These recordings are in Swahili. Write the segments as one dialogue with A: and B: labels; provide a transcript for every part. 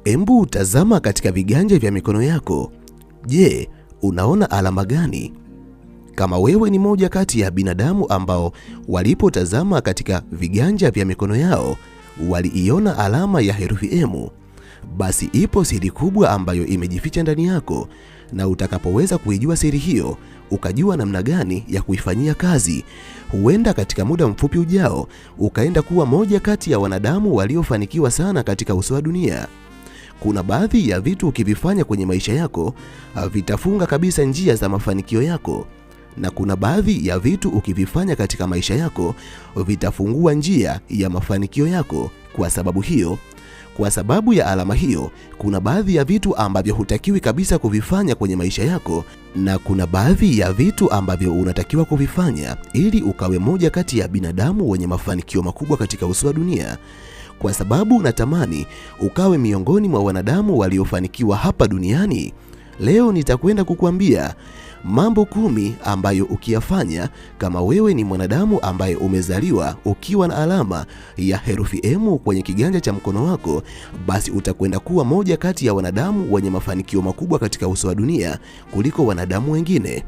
A: Embu tazama katika viganja vya mikono yako. Je, unaona alama gani? Kama wewe ni moja kati ya binadamu ambao walipotazama katika viganja vya mikono yao waliiona alama ya herufi M, basi ipo siri kubwa ambayo imejificha ndani yako, na utakapoweza kuijua siri hiyo, ukajua namna gani ya kuifanyia kazi, huenda katika muda mfupi ujao ukaenda kuwa moja kati ya wanadamu waliofanikiwa sana katika uso wa dunia. Kuna baadhi ya vitu ukivifanya kwenye maisha yako vitafunga kabisa njia za mafanikio yako, na kuna baadhi ya vitu ukivifanya katika maisha yako vitafungua njia ya mafanikio yako. Kwa sababu ya alama hiyo, kuna baadhi ya vitu ambavyo hutakiwi kabisa kuvifanya kwenye maisha yako, na kuna baadhi ya vitu ambavyo unatakiwa kuvifanya ili ukawe moja kati ya binadamu wenye mafanikio makubwa katika uso wa dunia. Kwa sababu unatamani ukawe miongoni mwa wanadamu waliofanikiwa hapa duniani, leo nitakwenda kukuambia mambo 10 ambayo ukiyafanya, kama wewe ni mwanadamu ambaye umezaliwa ukiwa na alama ya herufi M kwenye kiganja cha mkono wako, basi utakwenda kuwa moja kati ya wanadamu wenye mafanikio makubwa katika uso wa dunia kuliko wanadamu wengine.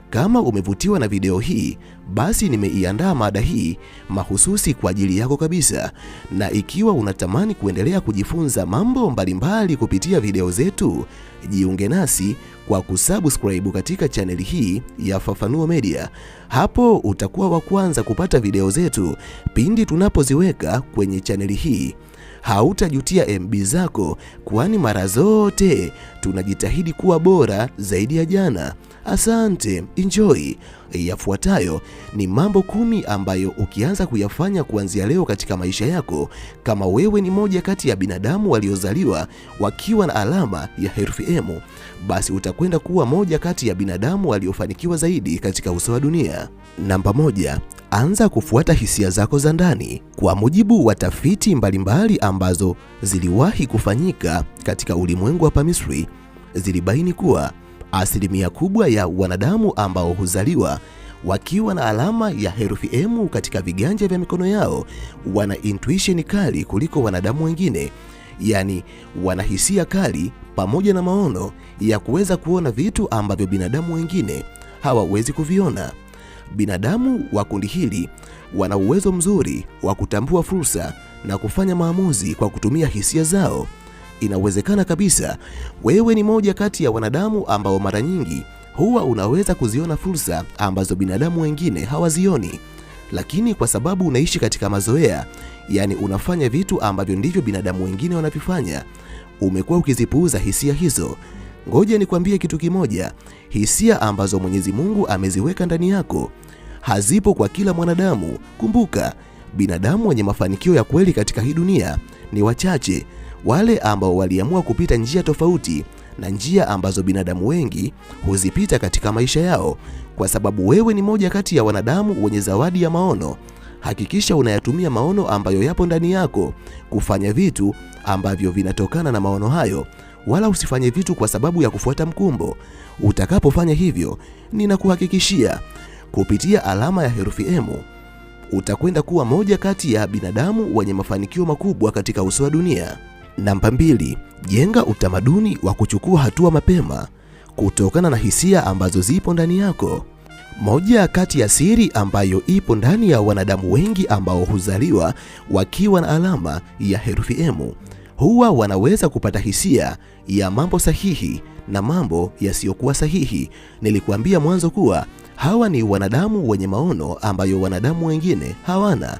A: Kama umevutiwa na video hii, basi nimeiandaa mada hii mahususi kwa ajili yako kabisa. Na ikiwa unatamani kuendelea kujifunza mambo mbalimbali kupitia video zetu, jiunge nasi kwa kusubscribe katika chaneli hii ya Fafanuo Media. Hapo utakuwa wa kwanza kupata video zetu pindi tunapoziweka kwenye chaneli hii. Hautajutia MB zako, kwani mara zote tunajitahidi kuwa bora zaidi ya jana. Asante, enjoy. Yafuatayo ni mambo 10 ambayo ukianza kuyafanya kuanzia leo katika maisha yako, kama wewe ni moja kati ya binadamu waliozaliwa wakiwa na alama ya herufi M, basi utakwenda kuwa moja kati ya binadamu waliofanikiwa zaidi katika uso wa dunia. Namba 1, anza kufuata hisia zako za ndani. Kwa mujibu wa tafiti mbalimbali ambazo ziliwahi kufanyika katika ulimwengu hapa Misri, zilibaini kuwa asilimia kubwa ya wanadamu ambao huzaliwa wakiwa na alama ya herufi M katika viganja vya mikono yao wana intuition kali kuliko wanadamu wengine. Yani, wana hisia kali pamoja na maono ya kuweza kuona vitu ambavyo binadamu wengine hawawezi kuviona. Binadamu wa kundi hili wana uwezo mzuri wa kutambua fursa na kufanya maamuzi kwa kutumia hisia zao. Inawezekana kabisa wewe ni moja kati ya wanadamu ambao mara nyingi huwa unaweza kuziona fursa ambazo binadamu wengine hawazioni, lakini kwa sababu unaishi katika mazoea, yani unafanya vitu ambavyo ndivyo binadamu wengine wanavifanya, umekuwa ukizipuuza hisia hizo. Ngoja nikwambie kitu kimoja, hisia ambazo Mwenyezi Mungu ameziweka ndani yako hazipo kwa kila mwanadamu. Kumbuka, binadamu wenye mafanikio ya kweli katika hii dunia ni wachache, wale ambao waliamua kupita njia tofauti na njia ambazo binadamu wengi huzipita katika maisha yao. Kwa sababu wewe ni moja kati ya wanadamu wenye zawadi ya maono, hakikisha unayatumia maono ambayo yapo ndani yako kufanya vitu ambavyo vinatokana na maono hayo, wala usifanye vitu kwa sababu ya kufuata mkumbo. Utakapofanya hivyo, ninakuhakikishia kupitia alama ya herufi M utakwenda kuwa moja kati ya binadamu wenye mafanikio makubwa katika uso wa dunia. Namba 2, jenga utamaduni wa kuchukua hatua mapema kutokana na hisia ambazo zipo ndani yako. Moja kati ya siri ambayo ipo ndani ya wanadamu wengi ambao huzaliwa wakiwa na alama ya herufi M, huwa wanaweza kupata hisia ya mambo sahihi na mambo yasiyokuwa sahihi. Nilikuambia mwanzo kuwa hawa ni wanadamu wenye maono ambayo wanadamu wengine hawana.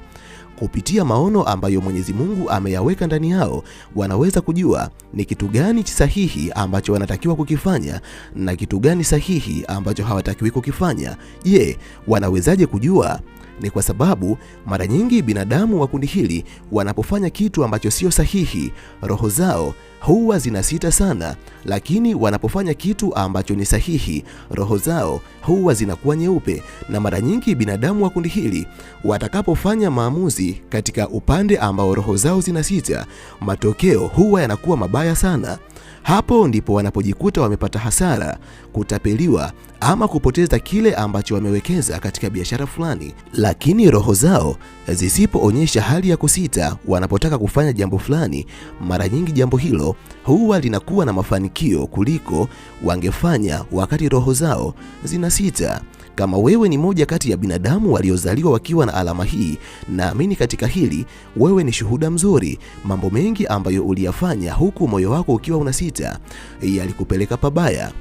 A: Kupitia maono ambayo Mwenyezi Mungu ameyaweka ndani yao, wanaweza kujua ni kitu gani sahihi ambacho wanatakiwa kukifanya na kitu gani sahihi ambacho hawatakiwi kukifanya. Je, wanawezaje kujua? Ni kwa sababu mara nyingi binadamu wa kundi hili wanapofanya kitu ambacho sio sahihi, roho zao huwa zinasita sana, lakini wanapofanya kitu ambacho ni sahihi, roho zao huwa zinakuwa nyeupe. Na mara nyingi binadamu wa kundi hili watakapofanya maamuzi katika upande ambao roho zao zinasita, matokeo huwa yanakuwa mabaya sana. Hapo ndipo wanapojikuta wamepata hasara, kutapeliwa ama kupoteza kile ambacho wamewekeza katika biashara fulani. Lakini roho zao zisipoonyesha hali ya kusita wanapotaka kufanya jambo fulani, mara nyingi jambo hilo huwa linakuwa na mafanikio kuliko wangefanya wakati roho zao zinasita. Kama wewe ni moja kati ya binadamu waliozaliwa wakiwa na alama hii, naamini katika hili wewe ni shuhuda mzuri. Mambo mengi ambayo uliyafanya huku moyo wako ukiwa unasita yalikupeleka pabaya.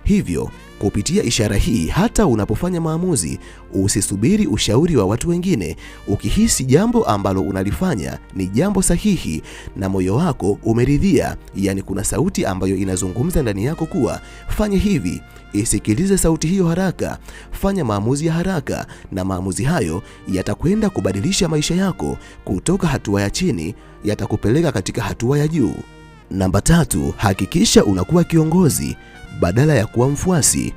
A: Hivyo kupitia ishara hii, hata unapofanya maamuzi, usisubiri ushauri wa watu wengine. Ukihisi jambo ambalo unalifanya ni jambo sahihi na moyo wako umeridhia, yani kuna sauti ambayo inazungumza ndani yako kuwa fanya hivi, isikilize sauti hiyo haraka, fanya maamuzi ya haraka, na maamuzi hayo yatakwenda kubadilisha maisha yako kutoka hatua ya chini, yatakupeleka katika hatua ya juu. Namba 3, hakikisha unakuwa kiongozi badala ya kuwa mfuasi.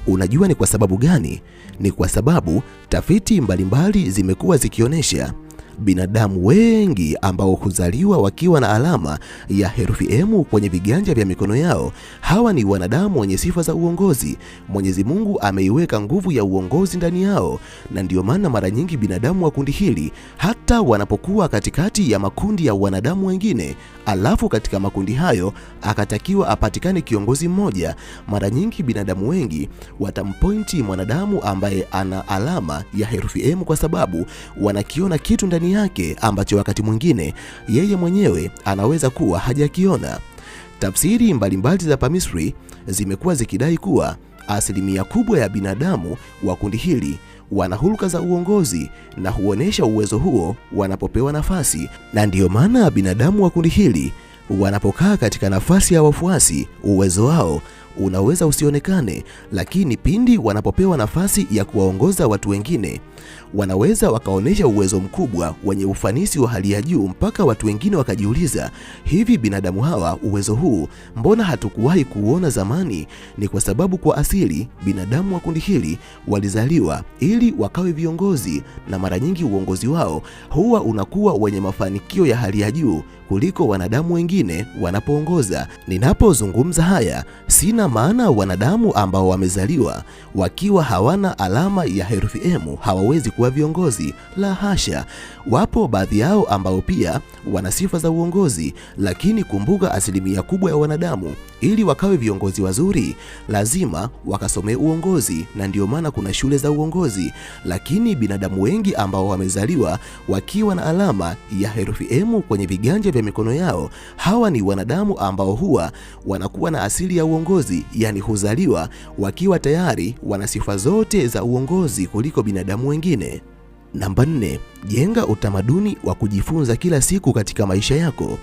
A: Unajua ni kwa sababu gani? Ni kwa sababu tafiti mbalimbali zimekuwa zikionyesha binadamu wengi ambao huzaliwa wakiwa na alama ya herufi M kwenye viganja vya mikono yao, hawa ni wanadamu wenye sifa za uongozi. Mwenyezi Mungu ameiweka nguvu ya uongozi ndani yao, na ndio maana mara nyingi binadamu wa kundi hili hata wanapokuwa katikati ya makundi ya wanadamu wengine, alafu katika makundi hayo akatakiwa apatikane kiongozi mmoja, mara nyingi binadamu wengi watampointi mwanadamu ambaye ana alama ya herufi M kwa sababu wanakiona kitu ndani yake ambacho wakati mwingine yeye mwenyewe anaweza kuwa hajakiona. Tafsiri mbalimbali za Pamisri zimekuwa zikidai kuwa asilimia kubwa ya binadamu wa kundi hili wana hulka za uongozi na huonesha uwezo huo wanapopewa nafasi, na ndiyo maana binadamu wa kundi hili wanapokaa katika nafasi ya wafuasi, uwezo wao unaweza usionekane, lakini pindi wanapopewa nafasi ya kuwaongoza watu wengine, wanaweza wakaonesha uwezo mkubwa wenye ufanisi wa hali ya juu mpaka watu wengine wakajiuliza, hivi binadamu hawa uwezo huu mbona hatukuwahi kuona zamani? Ni kwa sababu kwa asili binadamu wa kundi hili walizaliwa ili wakawe viongozi, na mara nyingi uongozi wao huwa unakuwa wenye mafanikio ya hali ya juu kuliko wanadamu wengine wanapoongoza. Ninapozungumza haya, sina maana wanadamu ambao wamezaliwa wakiwa hawana alama ya herufi M hawawezi kuwa viongozi. La hasha, wapo baadhi yao ambao pia wana sifa za uongozi, lakini kumbuka asilimia kubwa ya wanadamu ili wakawe viongozi wazuri lazima wakasomee uongozi, na ndio maana kuna shule za uongozi. Lakini binadamu wengi ambao wamezaliwa wakiwa na alama ya herufi M kwenye viganja vya mikono yao, hawa ni wanadamu ambao huwa wanakuwa na asili ya uongozi, yani huzaliwa wakiwa tayari wana sifa zote za uongozi kuliko binadamu wengine. Namba 4, jenga utamaduni wa kujifunza kila siku katika maisha yako.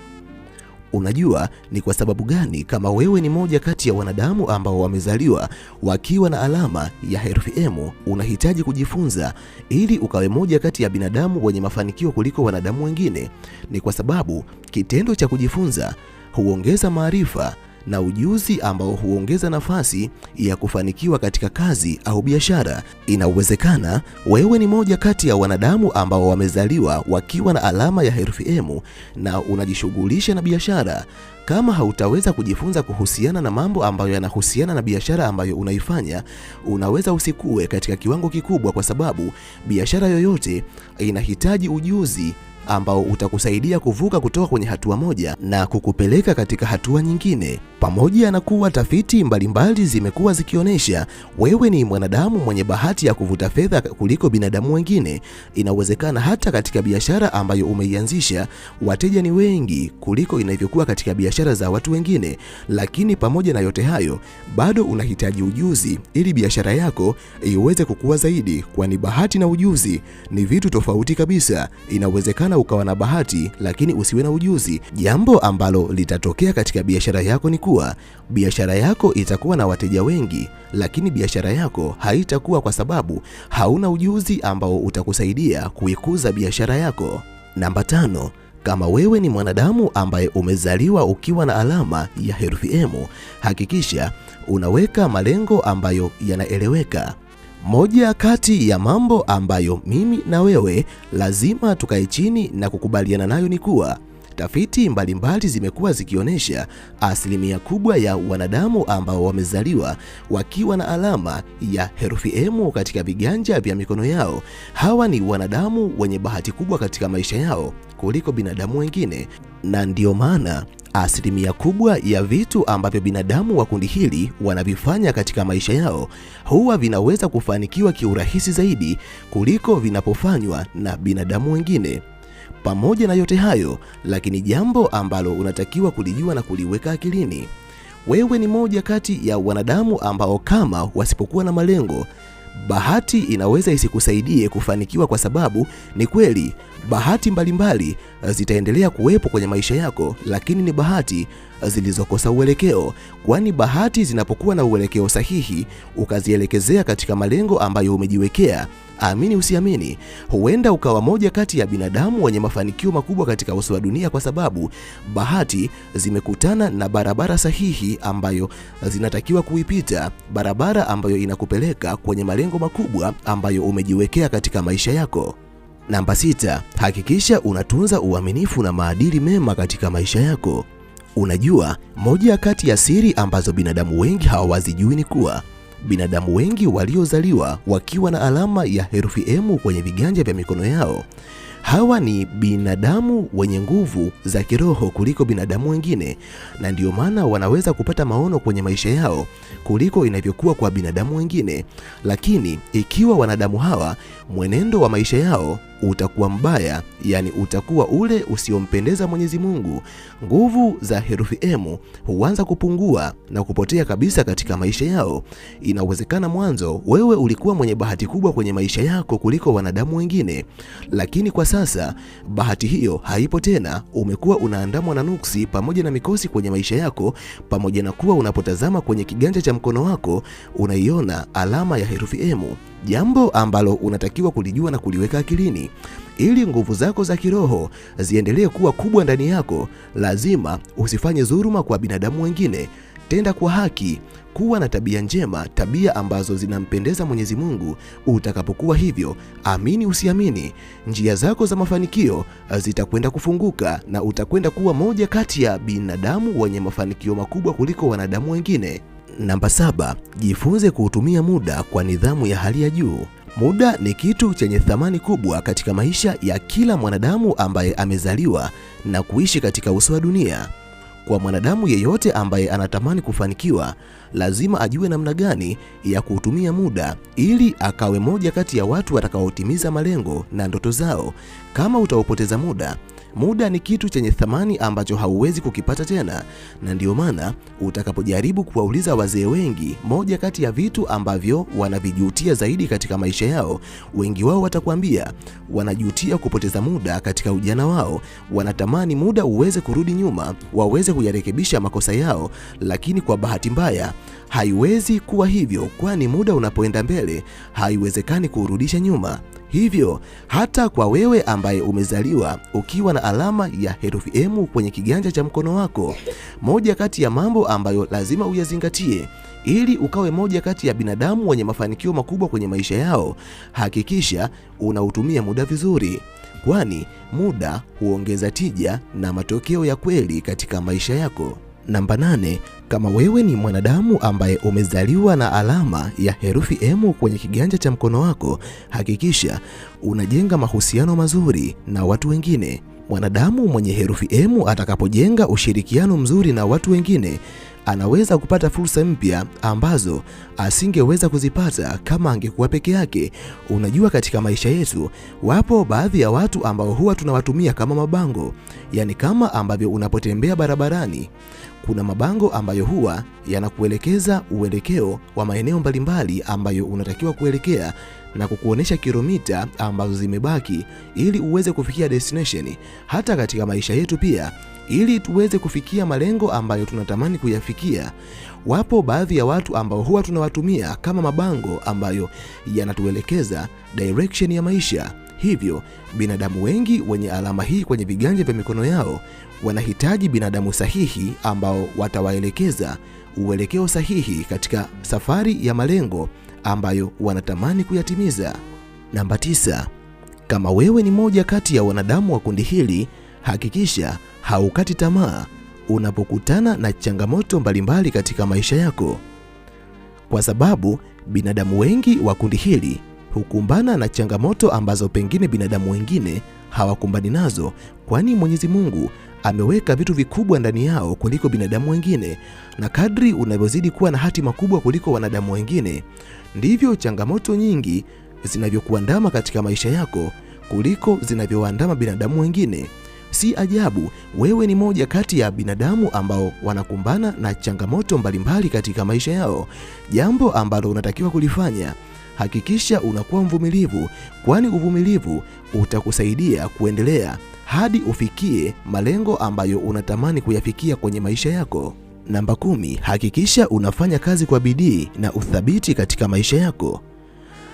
A: Unajua ni kwa sababu gani? Kama wewe ni moja kati ya wanadamu ambao wamezaliwa wakiwa na alama ya herufi M, unahitaji kujifunza ili ukawe moja kati ya binadamu wenye mafanikio kuliko wanadamu wengine. Ni kwa sababu kitendo cha kujifunza huongeza maarifa na ujuzi ambao huongeza nafasi ya kufanikiwa katika kazi au biashara. Inawezekana wewe ni moja kati ya wanadamu ambao wamezaliwa wakiwa na alama ya herufi M na unajishughulisha na biashara. Kama hautaweza kujifunza kuhusiana na mambo ambayo yanahusiana na biashara ambayo unaifanya, unaweza usikue katika kiwango kikubwa, kwa sababu biashara yoyote inahitaji ujuzi ambao utakusaidia kuvuka kutoka kwenye hatua moja na kukupeleka katika hatua nyingine. Pamoja na kuwa tafiti mbalimbali zimekuwa zikionyesha wewe ni mwanadamu mwenye bahati ya kuvuta fedha kuliko binadamu wengine, inawezekana hata katika biashara ambayo umeianzisha wateja ni wengi kuliko inavyokuwa katika biashara za watu wengine. Lakini pamoja na yote hayo, bado unahitaji ujuzi ili biashara yako iweze kukua zaidi, kwani bahati na ujuzi ni vitu tofauti kabisa. Inawezekana ukawa na bahati lakini usiwe na ujuzi. Jambo ambalo litatokea katika biashara yako ni kuwa biashara yako itakuwa na wateja wengi, lakini biashara yako haitakuwa, kwa sababu hauna ujuzi ambao utakusaidia kuikuza biashara yako. Namba 5, kama wewe ni mwanadamu ambaye umezaliwa ukiwa na alama ya herufi M, hakikisha unaweka malengo ambayo yanaeleweka. Moja kati ya mambo ambayo mimi na wewe lazima tukae chini na kukubaliana nayo ni kuwa Tafiti mbalimbali zimekuwa zikionyesha asilimia kubwa ya wanadamu ambao wamezaliwa wakiwa na alama ya herufi M katika viganja vya mikono yao, hawa ni wanadamu wenye bahati kubwa katika maisha yao kuliko binadamu wengine. Na ndio maana asilimia kubwa ya vitu ambavyo binadamu wa kundi hili wanavifanya katika maisha yao huwa vinaweza kufanikiwa kiurahisi zaidi kuliko vinapofanywa na binadamu wengine. Pamoja na yote hayo, lakini jambo ambalo unatakiwa kulijua na kuliweka akilini, wewe ni moja kati ya wanadamu ambao kama wasipokuwa na malengo, bahati inaweza isikusaidie kufanikiwa, kwa sababu ni kweli bahati mbalimbali zitaendelea kuwepo kwenye maisha yako, lakini ni bahati zilizokosa uelekeo. Kwani bahati zinapokuwa na uelekeo sahihi, ukazielekezea katika malengo ambayo umejiwekea, amini usiamini, huenda ukawa moja kati ya binadamu wenye mafanikio makubwa katika uso wa dunia, kwa sababu bahati zimekutana na barabara sahihi ambayo zinatakiwa kuipita, barabara ambayo inakupeleka kwenye malengo makubwa ambayo umejiwekea katika maisha yako. Namba 6, hakikisha unatunza uaminifu na maadili mema katika maisha yako. Unajua, moja kati ya siri ambazo binadamu wengi hawazijui ni kuwa binadamu wengi waliozaliwa wakiwa na alama ya herufi M kwenye viganja vya mikono yao, hawa ni binadamu wenye nguvu za kiroho kuliko binadamu wengine, na ndio maana wanaweza kupata maono kwenye maisha yao kuliko inavyokuwa kwa binadamu wengine. Lakini ikiwa wanadamu hawa mwenendo wa maisha yao utakuwa mbaya, yani utakuwa ule usiompendeza Mwenyezi Mungu, nguvu za herufi M huanza kupungua na kupotea kabisa katika maisha yao. Inawezekana mwanzo wewe ulikuwa mwenye bahati kubwa kwenye maisha yako kuliko wanadamu wengine, lakini kwa sasa bahati hiyo haipo tena. Umekuwa unaandamwa na nuksi pamoja na mikosi kwenye maisha yako, pamoja na kuwa unapotazama kwenye kiganja cha mkono wako unaiona alama ya herufi M. Jambo ambalo unatakiwa kulijua na kuliweka akilini, ili nguvu zako za kiroho ziendelee kuwa kubwa ndani yako, lazima usifanye dhuluma kwa binadamu wengine. Tenda kwa haki, kuwa na tabia njema, tabia ambazo zinampendeza Mwenyezi Mungu. Utakapokuwa hivyo, amini usiamini, njia zako za mafanikio zitakwenda kufunguka na utakwenda kuwa moja kati ya binadamu wenye mafanikio makubwa kuliko wanadamu wengine. Namba 7, jifunze kuutumia muda kwa nidhamu ya hali ya juu. Muda ni kitu chenye thamani kubwa katika maisha ya kila mwanadamu ambaye amezaliwa na kuishi katika uso wa dunia. Kwa mwanadamu yeyote ambaye anatamani kufanikiwa, lazima ajue namna gani ya kuutumia muda ili akawe moja kati ya watu watakaotimiza malengo na ndoto zao. Kama utaupoteza muda ni kitu chenye thamani ambacho hauwezi kukipata tena, na ndio maana utakapojaribu kuwauliza wazee wengi, moja kati ya vitu ambavyo wanavijutia zaidi katika maisha yao, wengi wao watakwambia wanajutia kupoteza muda katika ujana wao. Wanatamani muda uweze kurudi nyuma, waweze kuyarekebisha makosa yao, lakini kwa bahati mbaya haiwezi kuwa hivyo, kwani muda unapoenda mbele haiwezekani kurudisha nyuma. Hivyo hata kwa wewe ambaye umezaliwa ukiwa na alama ya herufi M kwenye kiganja cha mkono wako, moja kati ya mambo ambayo lazima uyazingatie ili ukawe moja kati ya binadamu wenye mafanikio makubwa kwenye maisha yao, hakikisha unautumia muda vizuri, kwani muda huongeza tija na matokeo ya kweli katika maisha yako. Namba 8, kama wewe ni mwanadamu ambaye umezaliwa na alama ya herufi M kwenye kiganja cha mkono wako, hakikisha unajenga mahusiano mazuri na watu wengine. Mwanadamu mwenye herufi M atakapojenga ushirikiano mzuri na watu wengine, anaweza kupata fursa mpya ambazo asingeweza kuzipata kama angekuwa peke yake. Unajua, katika maisha yetu wapo baadhi ya watu ambao huwa tunawatumia kama mabango, yani kama ambavyo unapotembea barabarani kuna mabango ambayo huwa yanakuelekeza uelekeo wa maeneo mbalimbali ambayo unatakiwa kuelekea na kukuonesha kilomita ambazo zimebaki ili uweze kufikia destination. Hata katika maisha yetu pia, ili tuweze kufikia malengo ambayo tunatamani kuyafikia, wapo baadhi ya watu ambao huwa tunawatumia kama mabango ambayo yanatuelekeza direction ya maisha. Hivyo binadamu wengi wenye alama hii kwenye viganja vya mikono yao wanahitaji binadamu sahihi ambao watawaelekeza uelekeo sahihi katika safari ya malengo ambayo wanatamani kuyatimiza. Namba 9, kama wewe ni moja kati ya wanadamu wa kundi hili, hakikisha haukati tamaa unapokutana na changamoto mbalimbali katika maisha yako, kwa sababu binadamu wengi wa kundi hili hukumbana na changamoto ambazo pengine binadamu wengine hawakumbani nazo, kwani Mwenyezi Mungu ameweka vitu vikubwa ndani yao kuliko binadamu wengine, na kadri unavyozidi kuwa na hatima kubwa kuliko wanadamu wengine, ndivyo changamoto nyingi zinavyokuandama katika maisha yako kuliko zinavyoandama binadamu wengine. Si ajabu wewe ni moja kati ya binadamu ambao wanakumbana na changamoto mbalimbali katika maisha yao. Jambo ambalo unatakiwa kulifanya, hakikisha unakuwa mvumilivu, kwani uvumilivu utakusaidia kuendelea hadi ufikie malengo ambayo unatamani kuyafikia kwenye maisha yako. Namba 10, hakikisha unafanya kazi kwa bidii na uthabiti katika maisha yako.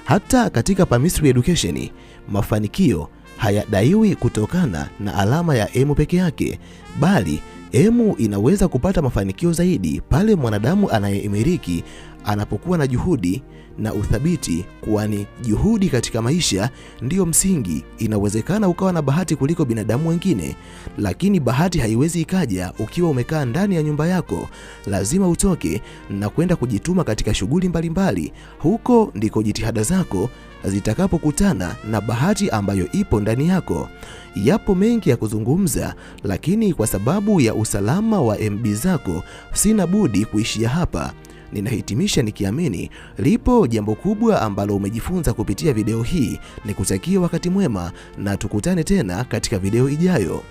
A: Hata katika Palmistry Education, mafanikio hayadaiwi kutokana na alama ya M peke yake, bali M inaweza kupata mafanikio zaidi pale mwanadamu anayeimiliki anapokuwa na juhudi na uthabiti, kwani juhudi katika maisha ndiyo msingi. Inawezekana ukawa na bahati kuliko binadamu wengine, lakini bahati haiwezi ikaja ukiwa umekaa ndani ya nyumba yako. Lazima utoke na kwenda kujituma katika shughuli mbalimbali. Huko ndiko jitihada zako zitakapokutana na bahati ambayo ipo ndani yako. Yapo mengi ya kuzungumza, lakini kwa sababu ya usalama wa MB zako sina budi kuishia hapa. Ninahitimisha nikiamini lipo jambo kubwa ambalo umejifunza kupitia video hii. Nikutakia wakati mwema na tukutane tena katika video ijayo.